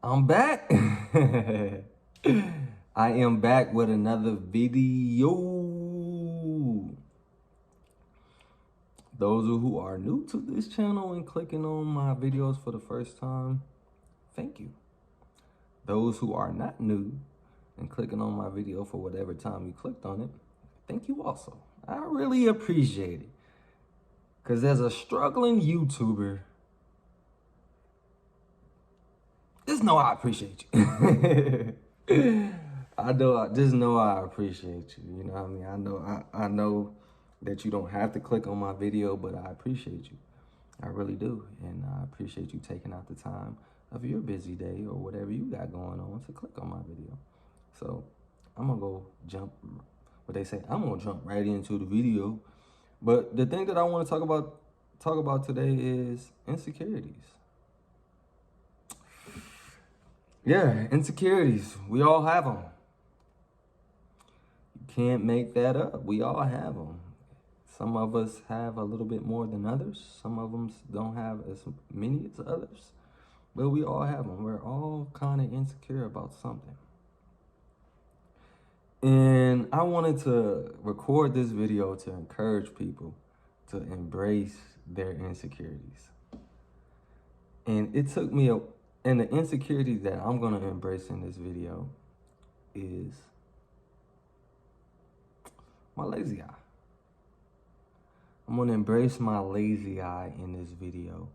I'm back. I am back with another video. Those who are new to this channel and clicking on my videos for the first time, thank you. Those who are not new and clicking on my video for whatever time you clicked on it, thank you also. I really appreciate it. Because as a struggling YouTuber, just know I appreciate you. Just know I appreciate you. You know what I mean? I know that you don't have to click on my video, but I appreciate you. I really do. And I appreciate you taking out the time of your busy day or whatever you got going on to click on my video. So I'm gonna go I'm gonna jump right into the video. But the thing that I want to talk about today is insecurities. Yeah, insecurities. We all have them. You can't make that up. We all have them. Some of us have a little bit more than others. Some of them don't have as many as others. But we all have them. We're all kind of insecure about something. And I wanted to record this video to encourage people to embrace their insecurities. And it took me and the insecurity that I'm going to embrace in this video is my lazy eye. I'm going to embrace my lazy eye in this video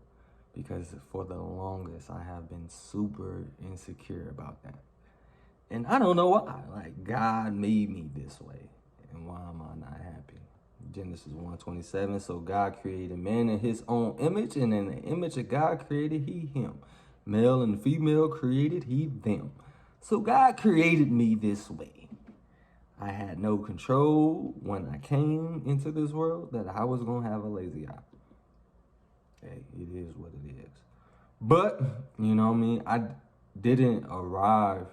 because for the longest I have been super insecure about that. And I don't know why. Like, God made me this way. And why am I not happy? Genesis 1:27. So God created man in his own image, and in the image of God created he him. Male and female created he them. So God created me this way. I had no control when I came into this world that I was going to have a lazy eye. Hey, it is what it is. But, you know what I mean? I didn't arrive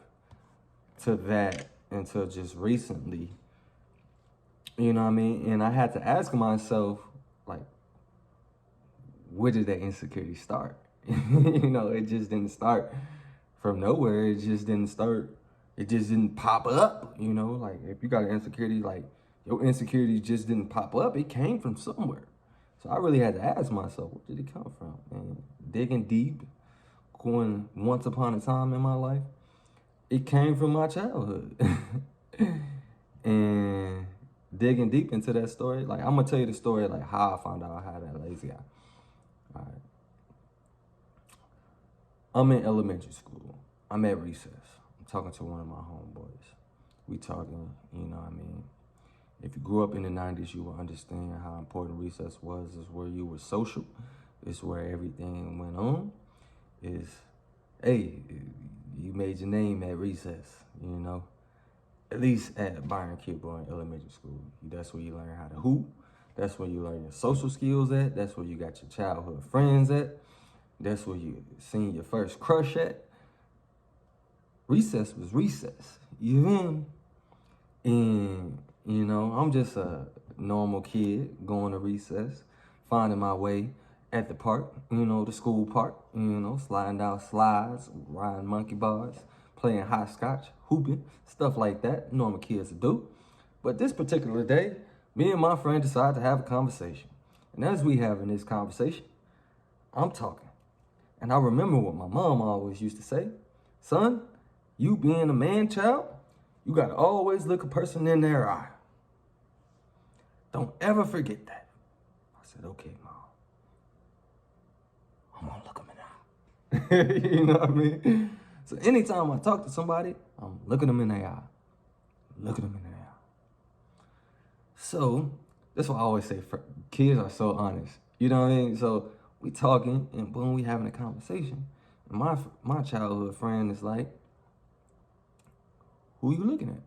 to that until just recently. You know what I mean? And I had to ask myself, like, where did that insecurity start? You know, it just didn't start from nowhere. It just didn't pop up, you know? Like, if you got an insecurity, like, your insecurity just didn't pop up. It came from somewhere. So I really had to ask myself, where did it come from? And digging deep, going once upon a time in my life, it came from my childhood. And digging deep into that story, like, I'm gonna tell you the story, like, how I found out I had that lazy eye. All right. I'm in elementary school. I'm at recess. I'm talking to one of my homeboys. We talking, you know what I mean? If you grew up in the 90s, you will understand how important recess was. It's where you were social. It's where everything went on. Hey, you made your name at recess, you know? At least at Byron Kidboy Elementary School. That's where you learn how to hoop. That's where you learn your social skills at. That's where you got your childhood friends at. That's where you seen your first crush at. Recess was recess. You feel me? And, you know, I'm just a normal kid going to recess, finding my way at the park, you know, the school park, you know, sliding down slides, riding monkey bars, playing hopscotch, hooping, stuff like that, normal kids do. But this particular day, me and my friend decided to have a conversation. And as we having this conversation, I'm talking. And I remember what my mom always used to say, son, you being a man child, you got to always look a person in their eye. Don't ever forget that. I said, okay, Mom. I'm going to look them in the eye. You know what I mean? So anytime I talk to somebody, I'm looking them in their eye. Looking them in their eye. So that's why I always say kids are so honest. You know what I mean? So we talking and boom, we having a conversation. And my childhood friend is like, who you looking at?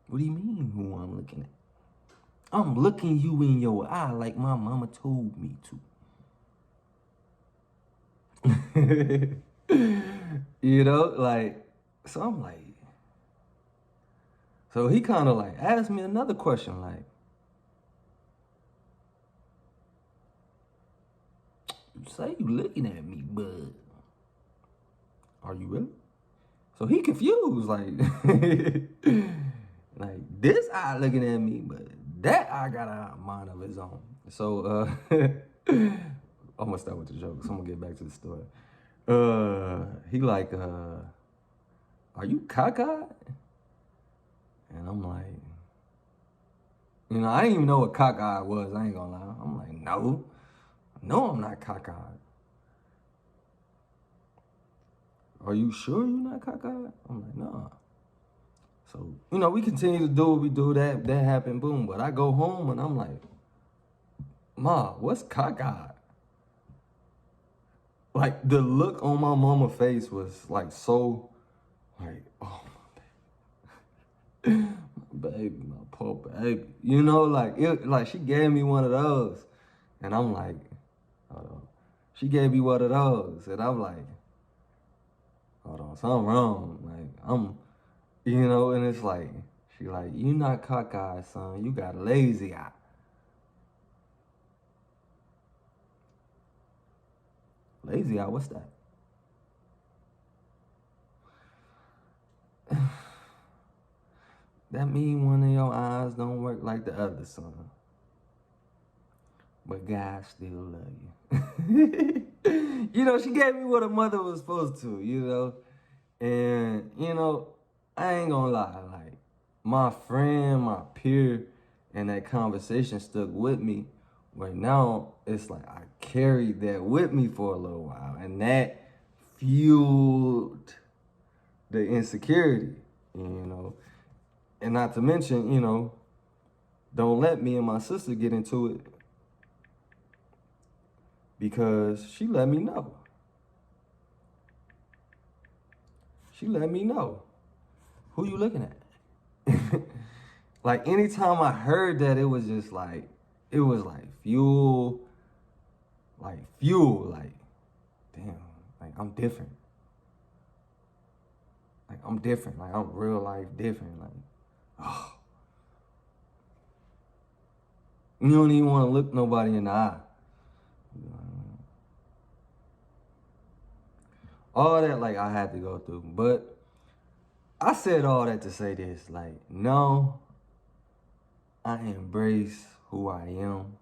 What do you mean who I'm looking at? I'm looking you in your eye like my mama told me to. You know, like, so I'm like, so he kind of like asked me another question, like, You say you looking at me, but are you really? So he confused, like, like this eye looking at me, but that eye got a mind of his own. So, I'm gonna start with the jokes. I'm gonna get back to the story. He like, are you cockeyed? And I'm like, I didn't even know what cockeyed was. I ain't gonna lie. I'm like, no, I'm not cockeyed. Are you sure you're not cockeyed? I'm like, nah. So, we continue to do what we do. That happened, boom. But I go home and I'm like, Ma, what's cockeyed? Like, the look on my mama's face was like so, like, oh, my baby, my poor baby. Like she gave me one of those. And I'm like, hold on. She gave me one of those. And I'm like, hold on, something wrong. Like, and it's like, she like, you not cockeyed, son. You got a lazy eye. Lazy eye, what's that? That mean one of your eyes don't work like the other, son. But God still love you. She gave me what a mother was supposed to, And, I ain't gonna lie, like, my friend, my peer, and that conversation stuck with me. Where now it's like I carried that with me for a little while. And that fueled the insecurity, And not to mention, don't let me and my sister get into it because she let me know. She let me know. Who you looking at? Like, anytime I heard that, it was just like, it was like fuel, like, damn, like, I'm different. Like, I'm different. Like, I'm real life different. Like, oh. You don't even want to look nobody in the eye. All that, like, I had to go through. But I said all that to say this. Like, no, I embrace who I am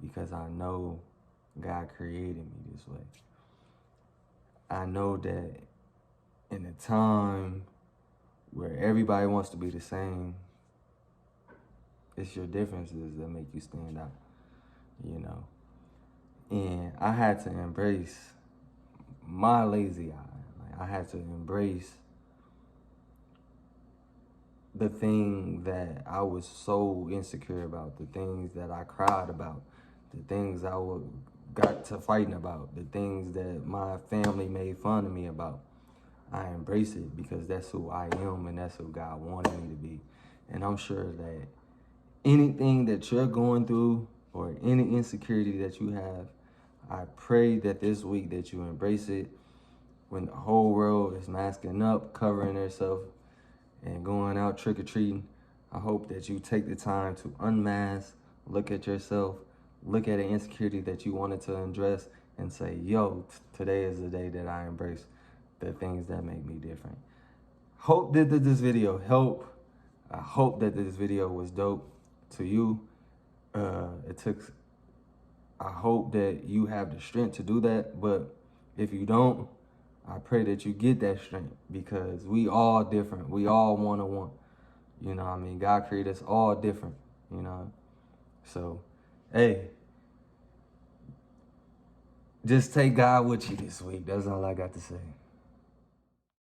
because I know God created me this way. I know that in a time where everybody wants to be the same, it's your differences that make you stand out, And I had to embrace my lazy eye. Like, I had to embrace the thing that I was so insecure about, the things that I cried about, the things I got to fighting about, the things that my family made fun of me about. I embrace it because that's who I am and that's who God wanted me to be. And I'm sure that anything that you're going through or any insecurity that you have, I pray that this week that you embrace it when the whole world is masking up, covering themselves, and going out trick-or-treating. I hope that you take the time to unmask, look at yourself, look at an insecurity that you wanted to address, and say, yo, today is the day that I embrace the things that make me different. Hope that this video helped. I hope that this video was dope to you. I hope that you have the strength to do that, but if you don't, I pray that you get that strength because we all different. We all one-on-one. God created us all different, So, hey, just take God with you this week. That's all I got to say.